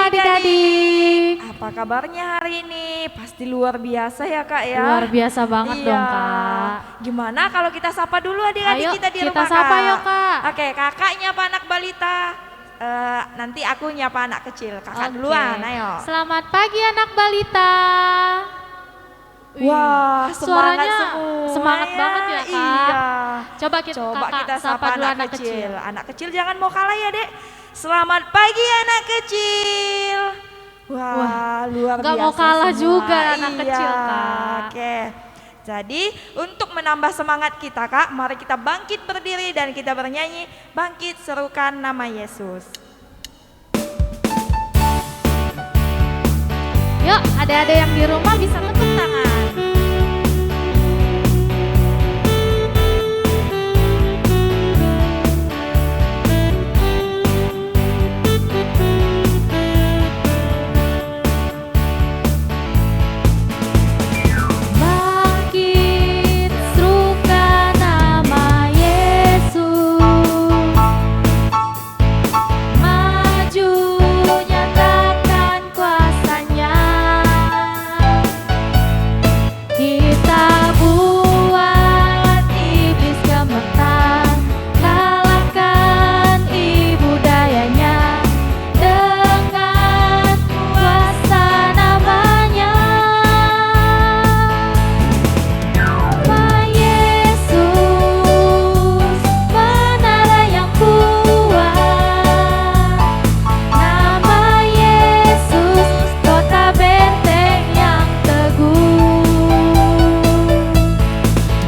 adik-adik. Apa kabarnya hari ini? Pasti luar biasa ya Kak ya. Luar biasa banget Iya. dong Kak. Gimana kalau kita sapa dulu adik-adik Ayo, kita di kita rumah sapa Kak? yuk, Kak. Oke, kakak nyapa anak balita. Nanti aku nyapa anak kecil. Kakak Oke. duluan, ayo. Selamat pagi anak balita. Wih, Wah, semangat suaranya semua semangat banget ya Kak. Iya. Coba kita, Coba Kakak kita sapa dulu anak kecil. Anak kecil jangan mau kalah ya, Dek. Selamat pagi anak kecil. Wah, luar Gak biasa mau kalah semua. juga anak Iya. kecil, Kak. Oke. Jadi, untuk menambah semangat kita, Kak, mari kita bangkit berdiri dan kita bernyanyi, bangkit serukan nama Yesus. Yuk, adik-adik yang di rumah bisa tepuk tangan. Bangkit, serukan nama Yesus. Maju, nyatakan kuasa-Nya. Kita buat iblis gemetar, kalahkan ibu dayanya dengan kuasa namanya. Nama Yesus, menara yang kuat. Nama Yesus, kota benteng yang teguh.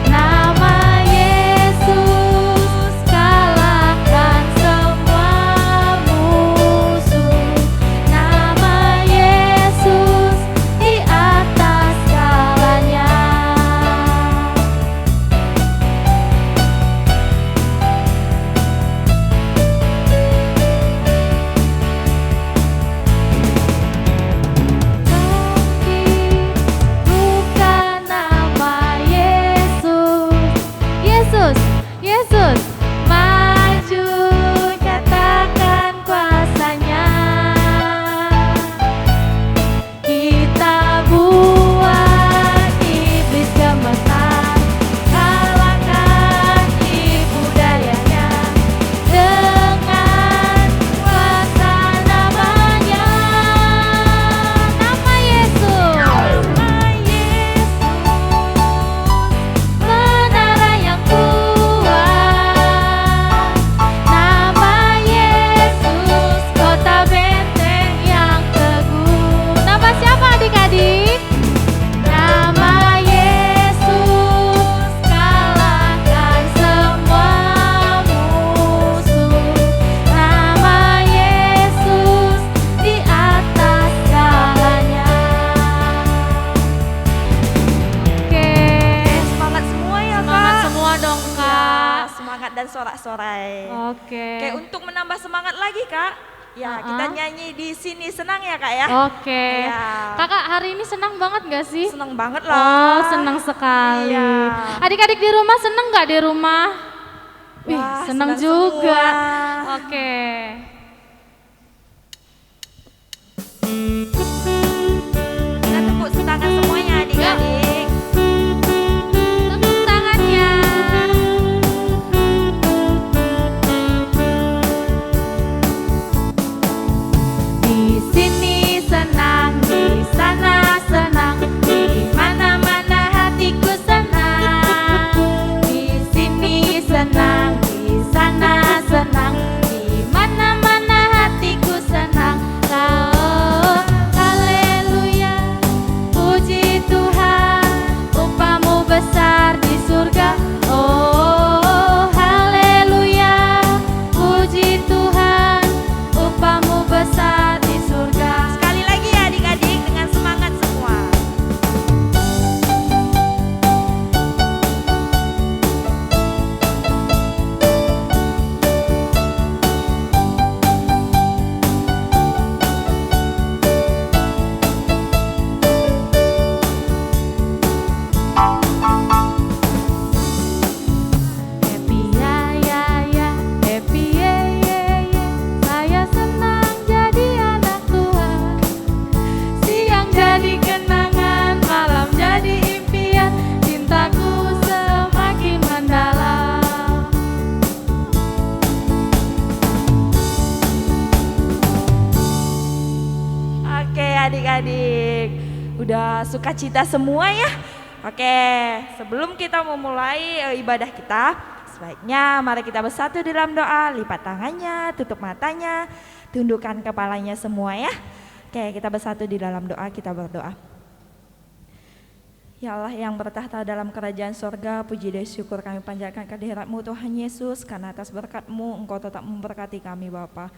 Nama Yesus, kalahkan semua musuh. Nama Yesus, di atas segalanya. Bangkit, bukan nama Yesus. Yesus, Yesus, maju, katakan kuasa-Nya. Kita buat iblis gemetar, kalahkan ibu dayanya dengan kuasa namanya. Nama Yesus, menara yang kuat. Nama Yesus, kota benteng yang teguh. Nama siapa adik-adik? Nama Yesus, kalahkan semua musuh. Nama Yesus, di atas segalanya. Oke, Semangat semua ya, Kak. semangat semua dong Ya, Kak. semangat dan sorak-sorai. Oke. Oke, untuk menambah semangat lagi, Kak. Ya, kita nyanyi di sini senang ya, Kak ya. Oke. Iya. Kakak hari ini senang banget gak sih? Senang banget Oh, lah. senang sekali. Iya. Adik-adik di rumah senang gak di rumah? Wih, Wah, senang senang juga. semua. Oke. Kita tepuk tangan semuanya adik-adik. Tepuk tangannya. Di sini senang, di sana senang, di mana-mana hatiku senang. Di sini senang, di sana senang, di mana-mana adik-adik. Udah sukacita semua ya? Oke, sebelum kita memulai ibadah kita, sebaiknya mari kita bersatu dalam doa, lipat tangannya, tutup matanya, tundukkan kepalanya semua ya. Oke, kita bersatu di dalam doa, kita berdoa. Ya Allah yang bertahta dalam kerajaan sorga, puji dan syukur kami panjatkan kehadirat-Mu Tuhan Yesus, karena atas berkat-Mu Engkau tetap memberkati kami Bapa.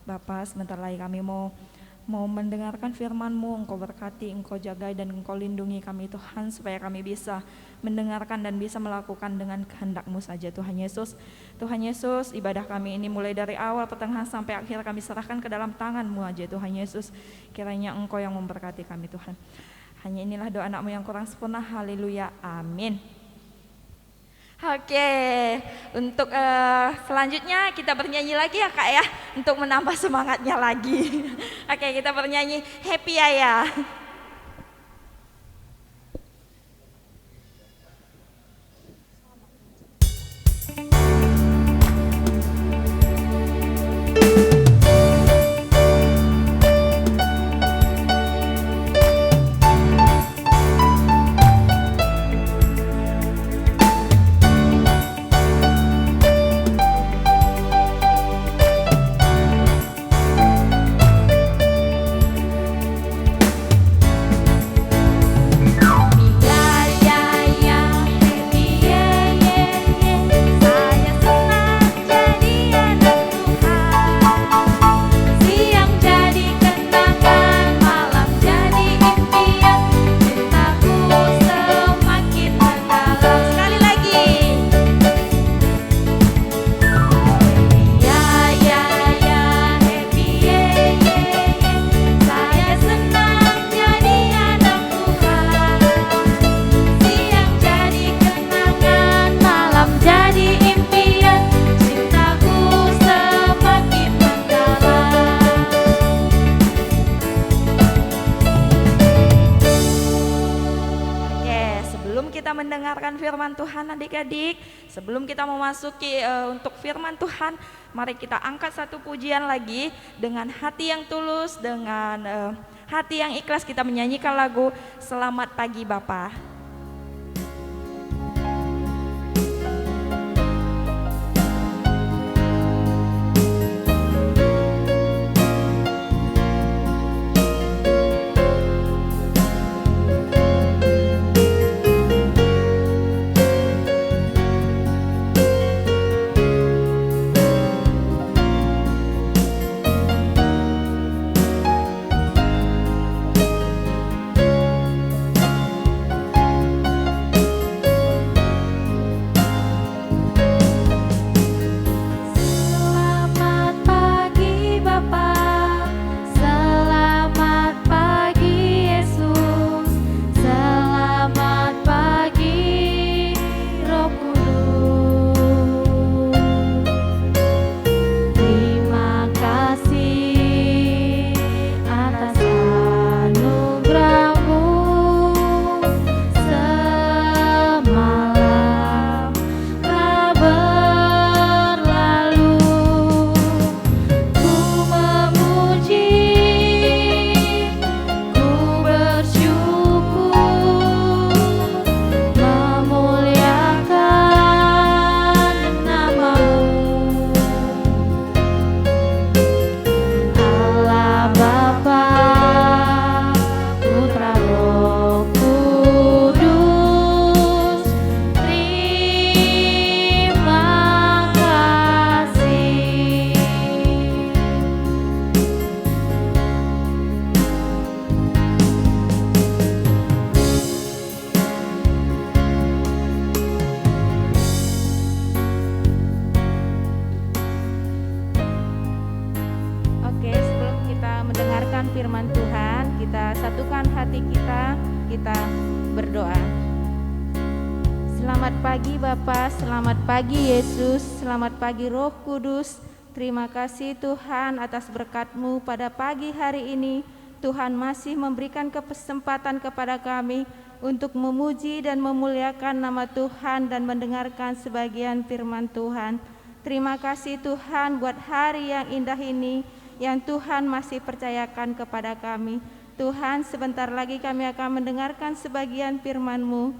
Bapa, sebentar lagi kami mau mendengarkan firman-Mu, Engkau berkati, Engkau jaga dan Engkau lindungi kami Tuhan, supaya kami bisa mendengarkan dan bisa melakukan dengan kehendak-Mu saja Tuhan Yesus. Tuhan Yesus, ibadah kami ini mulai dari awal, pertengahan sampai akhir kami serahkan ke dalam tangan-Mu aja Tuhan Yesus. Kiranya Engkau yang memberkati kami Tuhan. Hanya inilah doa anak-Mu yang kurang sempurna, haleluya, amin. Oke, untuk selanjutnya kita bernyanyi lagi ya Kak ya, untuk menambah semangatnya lagi. Oke, kita bernyanyi Happy Ayah. Firman Tuhan adik-adik, sebelum kita memasuki untuk firman Tuhan, mari kita angkat satu pujian lagi dengan hati yang tulus, dengan hati yang ikhlas kita menyanyikan lagu Selamat Pagi Bapa. Selamat pagi Bapa, selamat pagi Yesus, selamat pagi Roh Kudus. Terima kasih Tuhan atas berkat-Mu pada pagi hari ini. Tuhan masih memberikan kesempatan kepada kami untuk memuji dan memuliakan nama Tuhan dan mendengarkan sebagian firman Tuhan. Terima kasih Tuhan buat hari yang indah ini yang Tuhan masih percayakan kepada kami. Tuhan, sebentar lagi kami akan mendengarkan sebagian firman-Mu.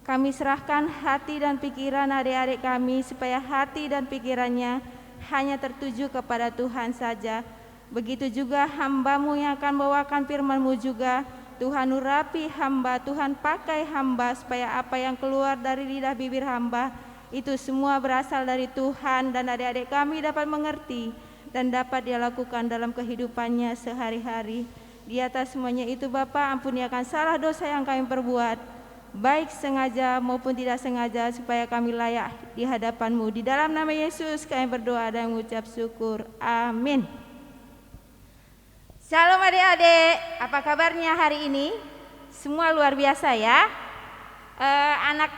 Kami serahkan hati dan pikiran adik-adik kami supaya hati dan pikirannya hanya tertuju kepada Tuhan saja. Begitu juga hamba-Mu yang akan membawakan firman-Mu juga. Tuhan urapi hamba, Tuhan pakai hamba supaya apa yang keluar dari lidah bibir hamba itu semua berasal dari Tuhan dan adik-adik kami dapat mengerti dan dapat dia lakukan dalam kehidupannya sehari-hari. Di atas semuanya itu Bapa, ampuni akan salah dosa yang kami perbuat, baik sengaja maupun tidak sengaja, supaya kami layak di hadapan-Mu. Di dalam nama Yesus kami berdoa dan mengucap syukur. Amin. Shalom adik-adik, apa kabarnya hari ini? Semua luar biasa ya. Anak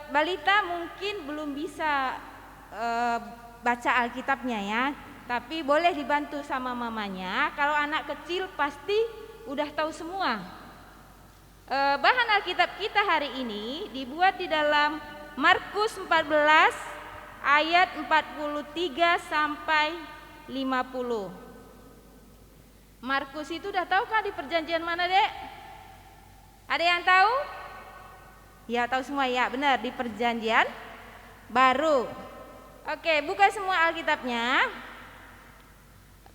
balita mungkin belum bisa baca Alkitabnya ya, tapi boleh dibantu sama mamanya. Kalau anak kecil pasti udah tahu semua. Bahan Alkitab kita hari ini dibuat di dalam Markus 14 ayat 43 sampai 50. Markus itu udah tahu kan di perjanjian mana, Dek? Ada yang tahu? Ya, tahu semua ya, benar, di perjanjian baru. Oke, buka semua Alkitabnya.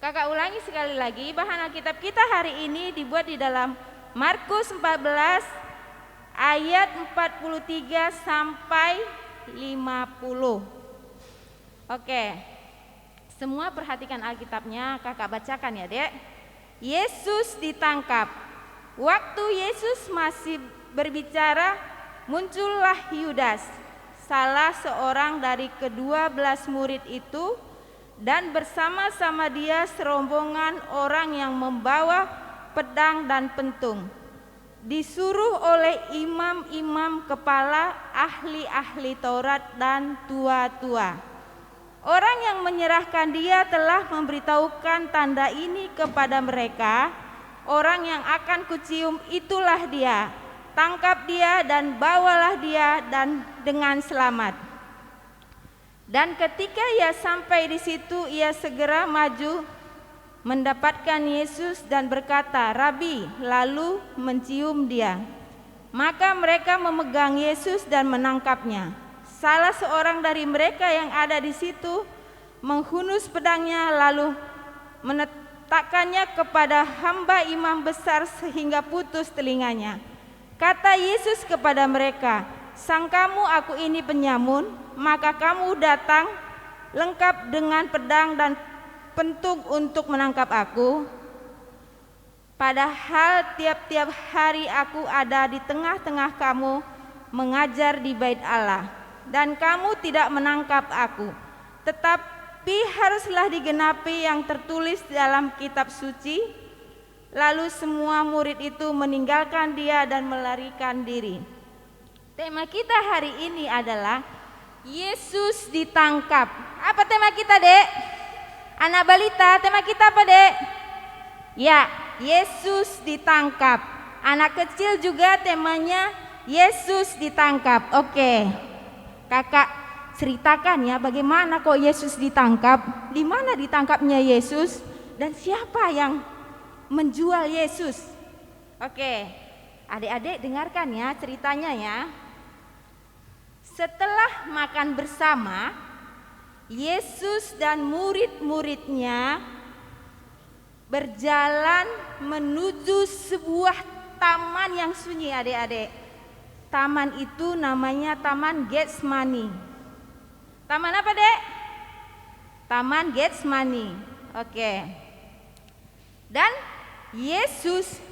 Kakak ulangi sekali lagi, bahan Alkitab kita hari ini dibuat di dalam Markus 14 ayat 43 sampai 50. Oke, semua perhatikan Alkitabnya, kakak bacakan ya, Dek. Yesus ditangkap. Waktu Yesus masih berbicara, muncullah Yudas, salah seorang dari ke-12 murid itu, dan bersama-sama dia serombongan orang yang membawa pedang dan pentung, disuruh oleh imam-imam kepala, ahli-ahli Taurat dan tua-tua. Orang yang menyerahkan dia telah memberitahukan tanda ini kepada mereka. Orang yang akan kucium itulah dia. Tangkap dia dan bawalah dia dan dengan selamat. Dan ketika ia sampai di situ, ia segera maju mendapatkan Yesus dan berkata, "Rabi," lalu mencium dia. Maka mereka memegang Yesus dan menangkapnya. Salah seorang dari mereka yang ada di situ menghunus pedangnya lalu menetapkannya kepada hamba imam besar sehingga putus telinganya. Kata Yesus kepada mereka, "Sangkamu aku ini penyamun? Maka kamu datang lengkap dengan pedang dan pentung untuk menangkap aku? Padahal tiap-tiap hari aku ada di tengah-tengah kamu mengajar di bait Allah, dan kamu tidak menangkap aku. Tetapi haruslah digenapi yang tertulis dalam kitab suci." Lalu semua murid itu meninggalkan dia dan melarikan diri. Tema kita hari ini adalah Yesus ditangkap. Apa tema kita, Dek? Anak balita, tema kita apa, Dek? Ya, Yesus ditangkap. Anak kecil juga temanya Yesus ditangkap. Oke. Kakak ceritakan ya, bagaimana kok Yesus ditangkap, di mana ditangkapnya Yesus, dan siapa yang menjual Yesus. Oke, adik-adik dengarkan ya ceritanya ya. Setelah makan bersama, Yesus dan murid-muridnya berjalan menuju sebuah taman yang sunyi, adik-adik. Taman itu namanya Taman Getsemani. Taman apa, Dek? Taman Getsemani. Oke. Dan Yesus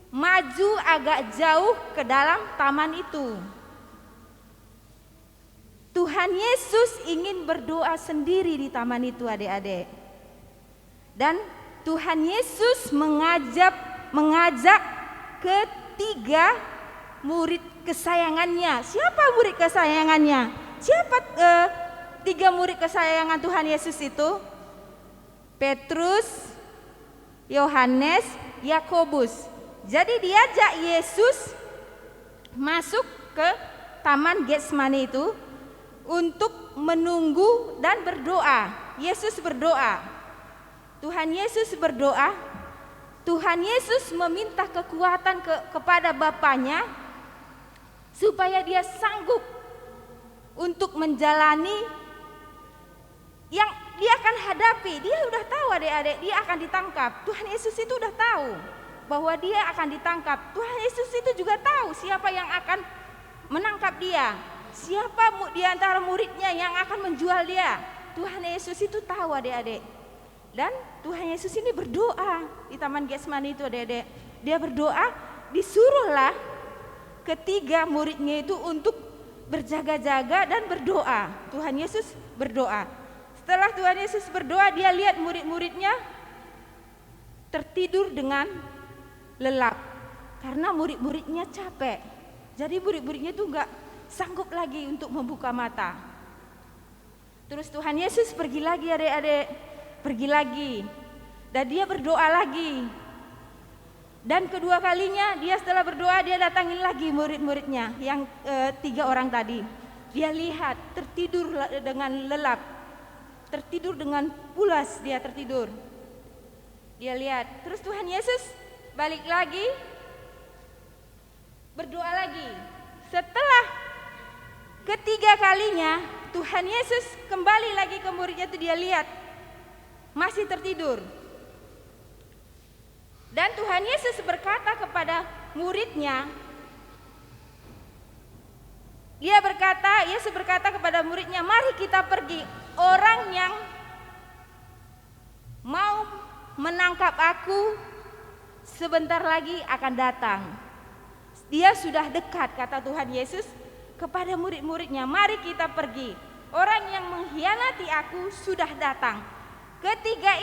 maju agak jauh ke dalam taman itu. Tuhan Yesus ingin berdoa sendiri di taman itu, adik-adik. Dan Tuhan Yesus mengajak ketiga murid kesayangannya. Siapa murid kesayangannya? Siapa tiga murid kesayangan Tuhan Yesus itu? Petrus, Yohanes, Yakobus. Jadi diajak Yesus masuk ke Taman Getsemani itu untuk menunggu dan berdoa. Yesus berdoa. Tuhan Yesus berdoa. Tuhan Yesus meminta kekuatan kepada Bapaknya supaya dia sanggup untuk menjalani yang dia akan hadapi. Dia udah tahu adik-adik, dia akan ditangkap. Tuhan Yesus itu udah tahu bahwa dia akan ditangkap. Tuhan Yesus itu juga tahu siapa yang akan menangkap dia, siapa di antara muridnya yang akan menjual dia. Tuhan Yesus itu tahu adik-adik. Dan Tuhan Yesus ini berdoa di Taman Getsemani itu adik-adik. Dia berdoa, disuruhlah ketiga muridnya itu untuk berjaga-jaga dan berdoa. Tuhan Yesus berdoa. Setelah Tuhan Yesus berdoa, dia lihat murid-muridnya tertidur dengan lelap karena murid-muridnya capek. Jadi murid-muridnya itu enggak sanggup lagi untuk membuka mata. Terus Tuhan Yesus pergi lagi adik-adik, pergi lagi, dan dia berdoa lagi. Dan kedua kalinya dia setelah berdoa, dia datangin lagi murid-muridnya yang 3 orang tadi. Dia lihat tertidur dengan lelap, tertidur dengan pulas, dia tertidur. Dia lihat, terus Tuhan Yesus balik lagi, berdoa lagi. Setelah ketiga kalinya Tuhan Yesus kembali lagi ke muridnya itu, dia lihat masih tertidur. Dan Tuhan Yesus berkata kepada muridnya, Yesus berkata kepada muridnya, mari kita pergi. Orang yang mau menangkap aku sebentar lagi akan datang. Dia sudah dekat, kata Tuhan Yesus kepada murid-muridnya, mari kita pergi. Orang yang mengkhianati aku sudah datang. Ketika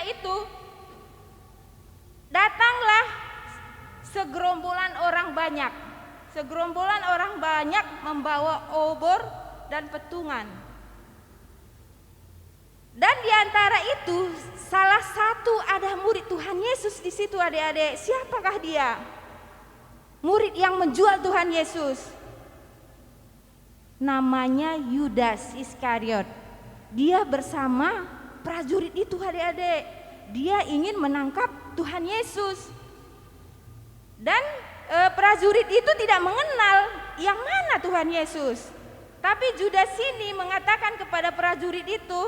itu datanglah segerombolan orang banyak. Segerombolan orang banyak membawa obor dan petungan. Dan di antara itu salah satu ada murid Tuhan Yesus di situ adik-adik. Siapakah dia? Murid yang menjual Tuhan Yesus. Namanya Yudas Iskariot. Dia bersama prajurit itu adik-adik. Dia ingin menangkap Tuhan Yesus. Dan prajurit itu tidak mengenal yang mana Tuhan Yesus. Tapi Judas ini mengatakan kepada prajurit itu,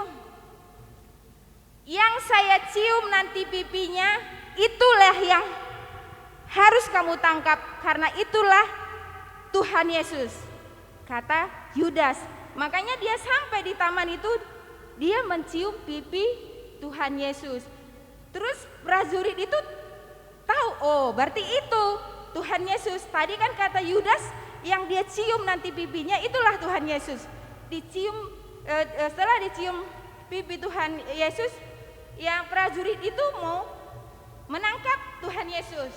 yang saya cium nanti pipinya, itulah yang harus kamu tangkap, karena itulah Tuhan Yesus, kata Yudas. Makanya dia sampai di taman itu, dia mencium pipi Tuhan Yesus. Terus prajurit itu tahu, oh berarti itu Tuhan Yesus. Tadi kan kata Yudas, yang dia cium nanti pipinya itulah Tuhan Yesus. Setelah dicium pipi Tuhan Yesus, yang prajurit itu mau menangkap Tuhan Yesus.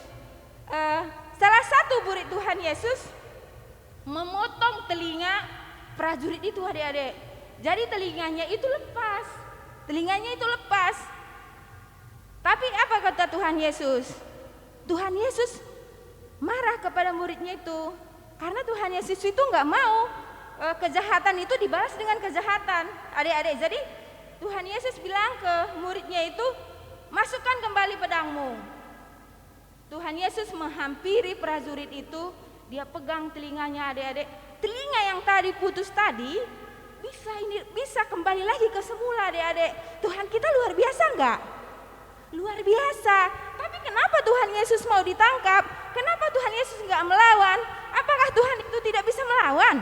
Salah satu murid Tuhan Yesus memotong telinga prajurit itu adik-adik. Jadi telinganya itu lepas. Tapi apa kata Tuhan Yesus? Tuhan Yesus marah kepada muridnya itu, karena Tuhan Yesus itu nggak mau kejahatan itu dibalas dengan kejahatan, adik-adik. Jadi Tuhan Yesus bilang ke muridnya itu, masukkan kembali pedangmu. Tuhan Yesus menghampiri prajurit itu, dia pegang telinganya adik-adik. Telinga yang tadi putus tadi bisa kembali lagi ke semula adik-adik. Tuhan kita luar biasa enggak? Luar biasa. Tapi kenapa Tuhan Yesus mau ditangkap? Kenapa Tuhan Yesus enggak melawan? Apakah Tuhan itu tidak bisa melawan?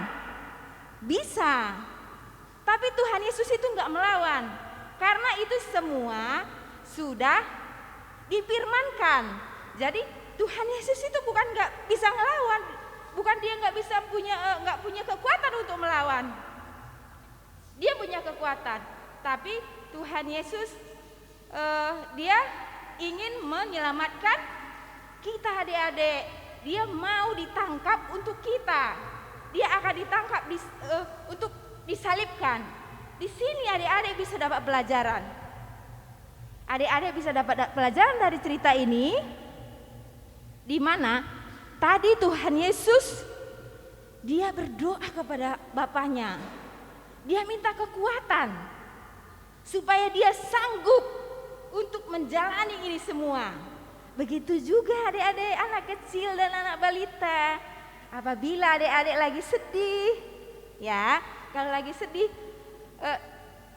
Bisa. Tapi Tuhan Yesus itu enggak melawan. Karena itu semua sudah difirmankan. Jadi Tuhan Yesus itu bukan enggak bisa melawan, bukan dia enggak punya kekuatan untuk melawan. Dia punya kekuatan, tapi Tuhan Yesus dia ingin menyelamatkan kita adik-adik. Dia mau ditangkap untuk kita. Dia akan ditangkap untuk disalibkan. Di sini adik-adik bisa dapat pelajaran. Adik-adik bisa dapat pelajaran dari cerita ini, di mana tadi Tuhan Yesus dia berdoa kepada Bapaknya. Dia minta kekuatan supaya dia sanggup untuk menjalani ini semua. Begitu juga adik-adik anak kecil dan anak balita. Apabila adik-adik lagi sedih, ya, kalau lagi sedih,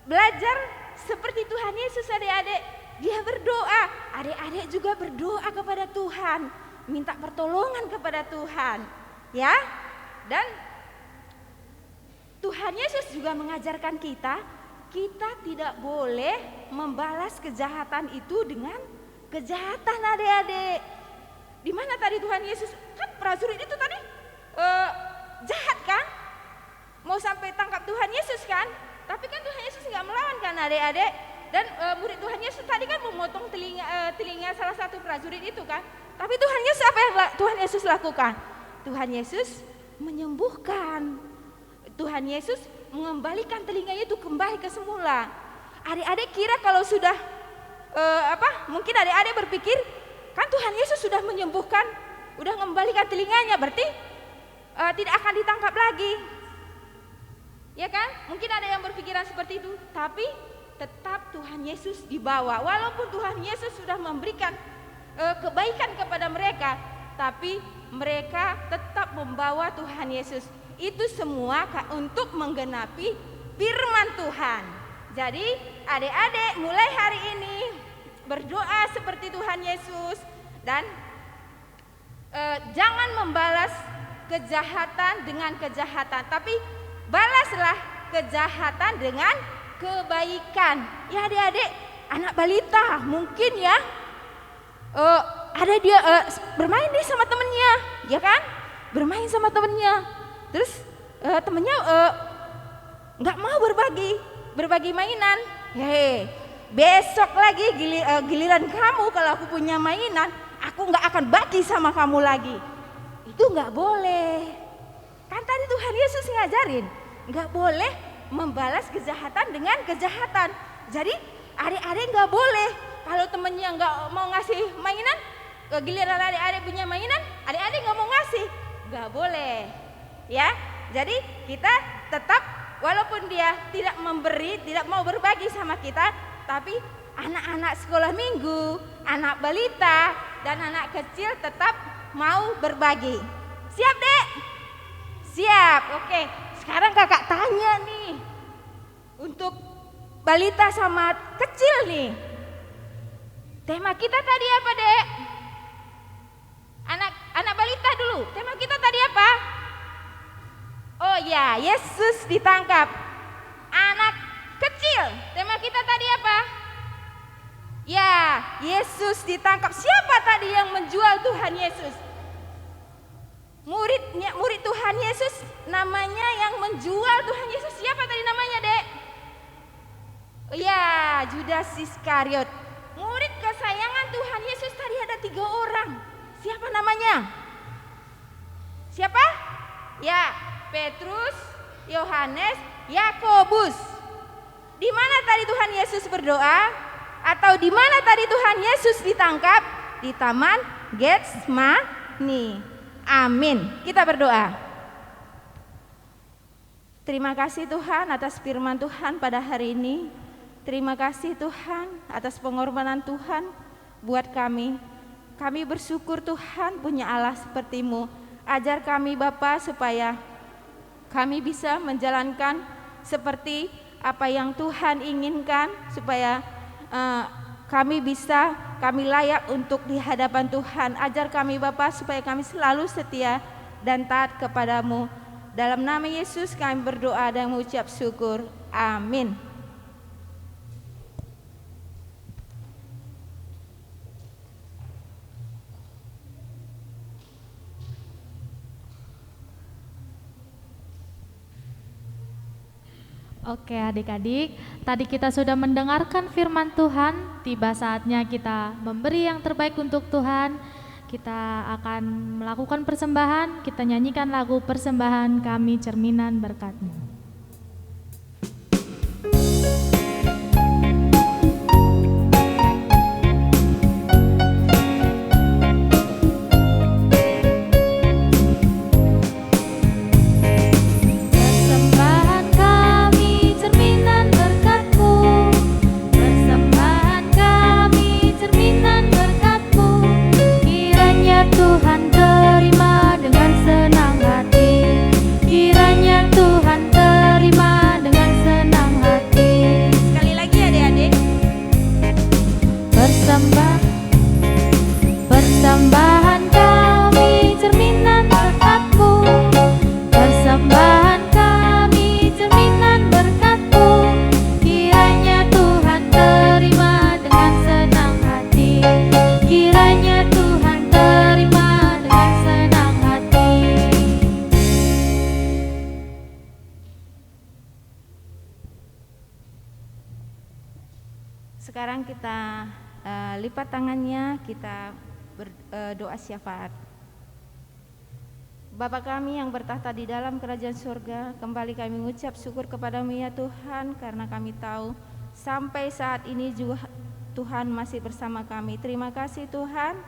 belajar seperti Tuhan Yesus adik-adik. Dia berdoa, adik-adik juga berdoa kepada Tuhan, minta pertolongan kepada Tuhan, ya. Dan Tuhan Yesus juga mengajarkan kita tidak boleh membalas kejahatan itu dengan kejahatan adik-adik. Di mana tadi Tuhan Yesus, kan prajurit itu tadi jahat kan? Mau sampai tangkap Tuhan Yesus kan? Tapi kan Tuhan Yesus nggak melawan kan adik-adik? Dan murid Tuhan Yesus tadi kan memotong telinga salah satu prajurit itu kan? Tapi Tuhan Yesus apa yang Tuhan Yesus lakukan? Tuhan Yesus menyembuhkan. Tuhan Yesus mengembalikan telinganya itu kembali ke semula. Adik-adik kira kalau sudah mungkin adik-adik berpikir kan Tuhan Yesus sudah menyembuhkan, udah mengembalikan telinganya, berarti tidak akan ditangkap lagi. Ya kan? Mungkin ada yang berpikiran seperti itu, tapi tetap Tuhan Yesus dibawa. Walaupun Tuhan Yesus sudah memberikan kebaikan kepada mereka, tapi mereka tetap membawa Tuhan Yesus. Itu semua untuk menggenapi firman Tuhan. Jadi adik-adik mulai hari ini berdoa seperti Tuhan Yesus dan jangan membalas kejahatan dengan kejahatan, tapi balaslah kejahatan dengan kebaikan. Ya adik-adik, anak balita mungkin ya ada dia bermain nih sama temennya, ya kan? Bermain sama temennya, terus temennya nggak mau berbagi mainan. Hei, besok lagi giliran kamu kalau aku punya mainan, aku nggak akan bagi sama kamu lagi. Itu nggak boleh. Kan tadi Tuhan Yesus ngajarin, nggak boleh membalas kejahatan dengan kejahatan. Jadi adik-adik nggak boleh kalau temennya nggak mau ngasih mainan, giliran adik-adik punya mainan, adik-adik nggak mau ngasih, nggak boleh. Ya, jadi kita tetap walaupun dia tidak memberi, tidak mau berbagi sama kita, tapi anak-anak sekolah minggu, anak balita, dan anak kecil tetap mau berbagi. Siap, Dek? Siap, oke. Sekarang kakak tanya nih, untuk balita sama kecil nih, tema kita tadi apa, Dek? Anak balita dulu, tema kita tadi apa? Oh ya, Yesus ditangkap. Anak kecil, tema kita tadi apa? Ya, Yesus ditangkap. Siapa tadi yang menjual Tuhan Yesus? Murid Tuhan Yesus, namanya yang menjual Tuhan Yesus. Siapa tadi namanya, Dek? Oh ya, Judas Iskariot. Murid kesayangan Tuhan Yesus tadi ada 3 orang. Siapa namanya? Siapa? Ya, Petrus, Yohanes, Yakobus. Di mana tadi Tuhan Yesus berdoa? Atau di mana tadi Tuhan Yesus ditangkap? Di Taman Getsemani. Amin. Kita berdoa. Terima kasih Tuhan atas firman Tuhan pada hari ini. Terima kasih Tuhan atas pengorbanan Tuhan buat kami. Kami bersyukur Tuhan punya Allah seperti-Mu. Ajar kami Bapa supaya kami bisa menjalankan seperti apa yang Tuhan inginkan, supaya kami layak untuk di hadapan Tuhan. Ajar kami Bapa supaya kami selalu setia dan taat kepadamu. Dalam nama Yesus kami berdoa dan mengucap syukur. Amin. Oke adik-adik, tadi kita sudah mendengarkan firman Tuhan. Tiba saatnya kita memberi yang terbaik untuk Tuhan. Kita akan melakukan persembahan. Kita nyanyikan lagu persembahan kami cerminan berkat-Mu. Persembahan kami Persembahan kami cerminan berkat-Mu, persembahan kami cerminan berkat-Mu. Kiranya Tuhan terima dengan senang hati, kiranya Tuhan terima dengan senang hati. Sekarang kita lipat tangannya, kita berdoa syafaat. Bapa kami yang bertahta di dalam kerajaan surga, kembali kami mengucap syukur kepadamu ya Tuhan, karena kami tahu sampai saat ini juga Tuhan masih bersama kami. Terima kasih Tuhan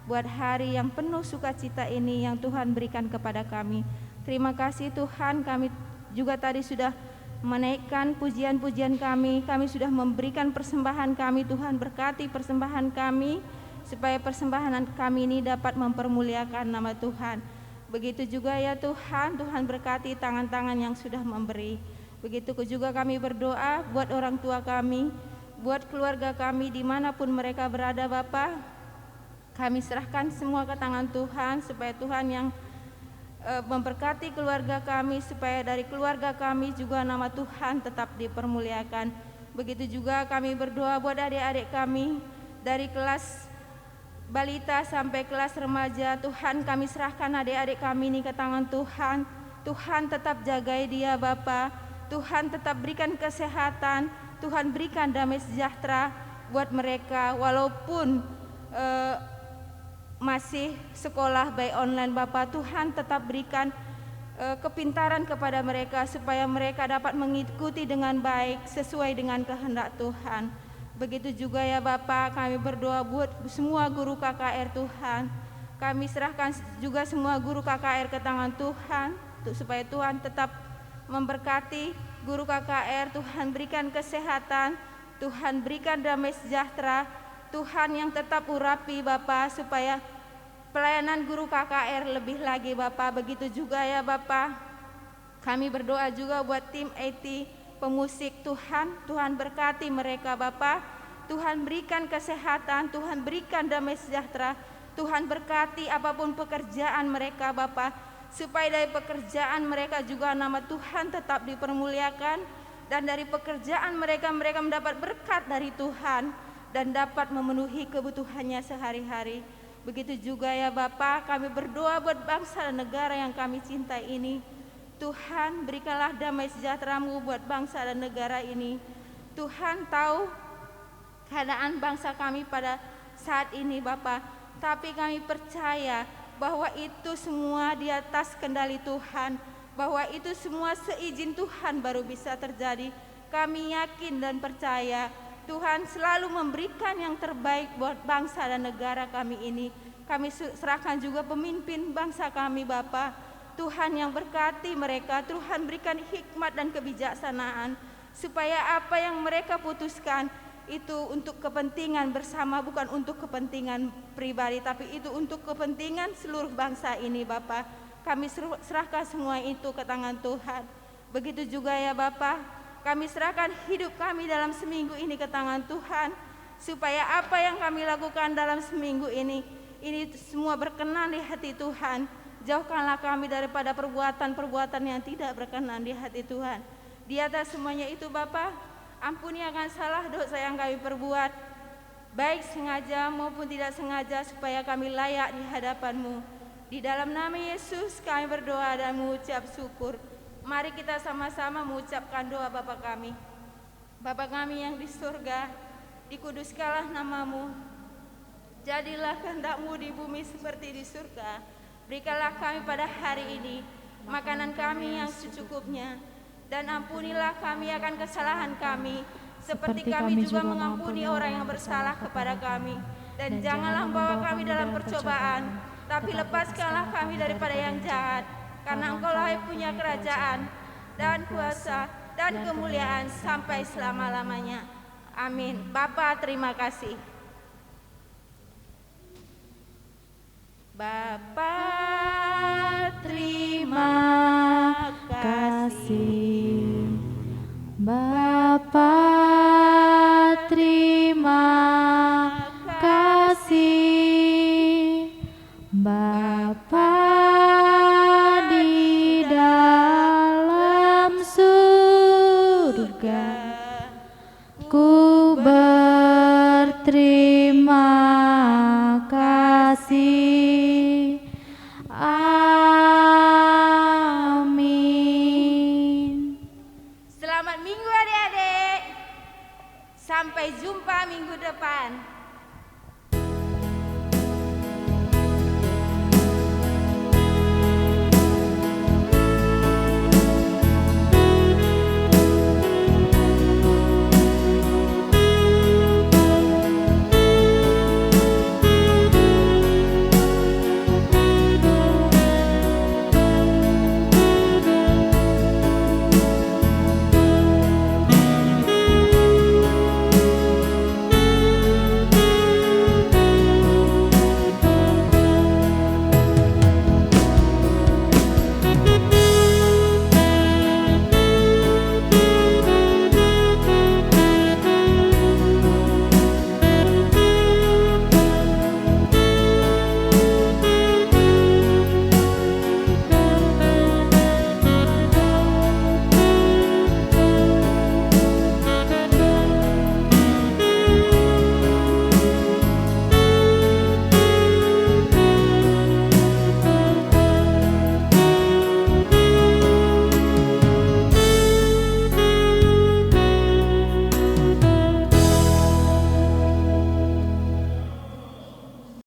buat hari yang penuh sukacita ini yang Tuhan berikan kepada kami. Terima kasih Tuhan, kami juga tadi sudah menaikkan pujian-pujian kami sudah memberikan persembahan kami. Tuhan berkati persembahan kami, supaya persembahan kami ini dapat mempermuliakan nama Tuhan. Begitu juga ya Tuhan, Tuhan berkati tangan-tangan yang sudah memberi. Begitu juga kami berdoa buat orang tua kami, buat keluarga kami dimanapun mereka berada Bapa. Kami serahkan semua ke tangan Tuhan, supaya Tuhan yang memberkati keluarga kami, supaya dari keluarga kami juga nama Tuhan tetap dipermuliakan. Begitu juga kami berdoa buat adik-adik kami dari kelas balita sampai kelas remaja. Tuhan, kami serahkan adik-adik kami ini ke tangan Tuhan. Tuhan tetap jagai dia Bapa. Tuhan tetap berikan kesehatan, Tuhan berikan damai sejahtera buat mereka walaupun masih sekolah by online Bapa. Tuhan tetap berikan kepintaran kepada mereka, supaya mereka dapat mengikuti dengan baik sesuai dengan kehendak Tuhan. Begitu juga ya Bapa, kami berdoa buat semua guru KKR Tuhan. Kami serahkan juga semua guru KKR ke tangan Tuhan, supaya Tuhan tetap memberkati guru KKR. Tuhan berikan kesehatan, Tuhan berikan damai sejahtera, Tuhan yang tetap urapi Bapa, supaya pelayanan guru KKR lebih lagi Bapa. Begitu juga ya Bapa, kami berdoa juga buat tim IT pemusik Tuhan. Tuhan berkati mereka Bapa. Tuhan berikan kesehatan, Tuhan berikan damai sejahtera, Tuhan berkati apapun pekerjaan mereka Bapa, supaya dari pekerjaan mereka juga nama Tuhan tetap dipermuliakan, dan dari pekerjaan mereka mendapat berkat dari Tuhan dan dapat memenuhi kebutuhannya sehari-hari. Begitu juga ya Bapa, kami berdoa buat bangsa dan negara yang kami cintai ini. Tuhan, berikanlah damai sejahtera-Mu buat bangsa dan negara ini. Tuhan tahu keadaan bangsa kami pada saat ini Bapa, tapi kami percaya bahwa itu semua di atas kendali Tuhan, bahwa itu semua seizin Tuhan baru bisa terjadi. Kami yakin dan percaya Tuhan selalu memberikan yang terbaik buat bangsa dan negara kami ini. Kami serahkan juga pemimpin bangsa kami Bapa. Tuhan yang berkati mereka, Tuhan berikan hikmat dan kebijaksanaan, supaya apa yang mereka putuskan itu untuk kepentingan bersama, bukan untuk kepentingan pribadi, tapi itu untuk kepentingan seluruh bangsa ini Bapa. Kami serahkan semua itu ke tangan Tuhan. Begitu juga ya Bapa, kami serahkan hidup kami dalam seminggu ini ke tangan Tuhan, supaya apa yang kami lakukan dalam seminggu ini semua berkenan di hati Tuhan. Jauhkanlah kami daripada perbuatan-perbuatan yang tidak berkenan di hati Tuhan. Di atas semuanya itu Bapa, ampuni akan salah dosa yang kami perbuat, baik sengaja maupun tidak sengaja, supaya kami layak di hadapan-Mu. Di dalam nama Yesus kami berdoa dan mengucap syukur. Mari kita sama-sama mengucapkan doa Bapa kami. Bapa kami yang di surga, dikuduskanlah nama-Mu. Jadilah kehendak-Mu di bumi seperti di surga. Berikanlah kami pada hari ini makanan kami yang secukupnya, dan ampunilah kami akan kesalahan kami, seperti kami juga mengampuni orang yang bersalah kepada kami. Dan janganlah membawa kami dalam percobaan, tapi lepaskanlah kami daripada yang jahat. Karena Engkau-lah yang punya kerajaan dan kuasa dan kemuliaan sampai selama-lamanya. Amin. Bapa, terima kasih. Bapa, terima kasih. Bapa, terima kasih. Amin. Selamat minggu adik-adik. Sampai jumpa minggu depan.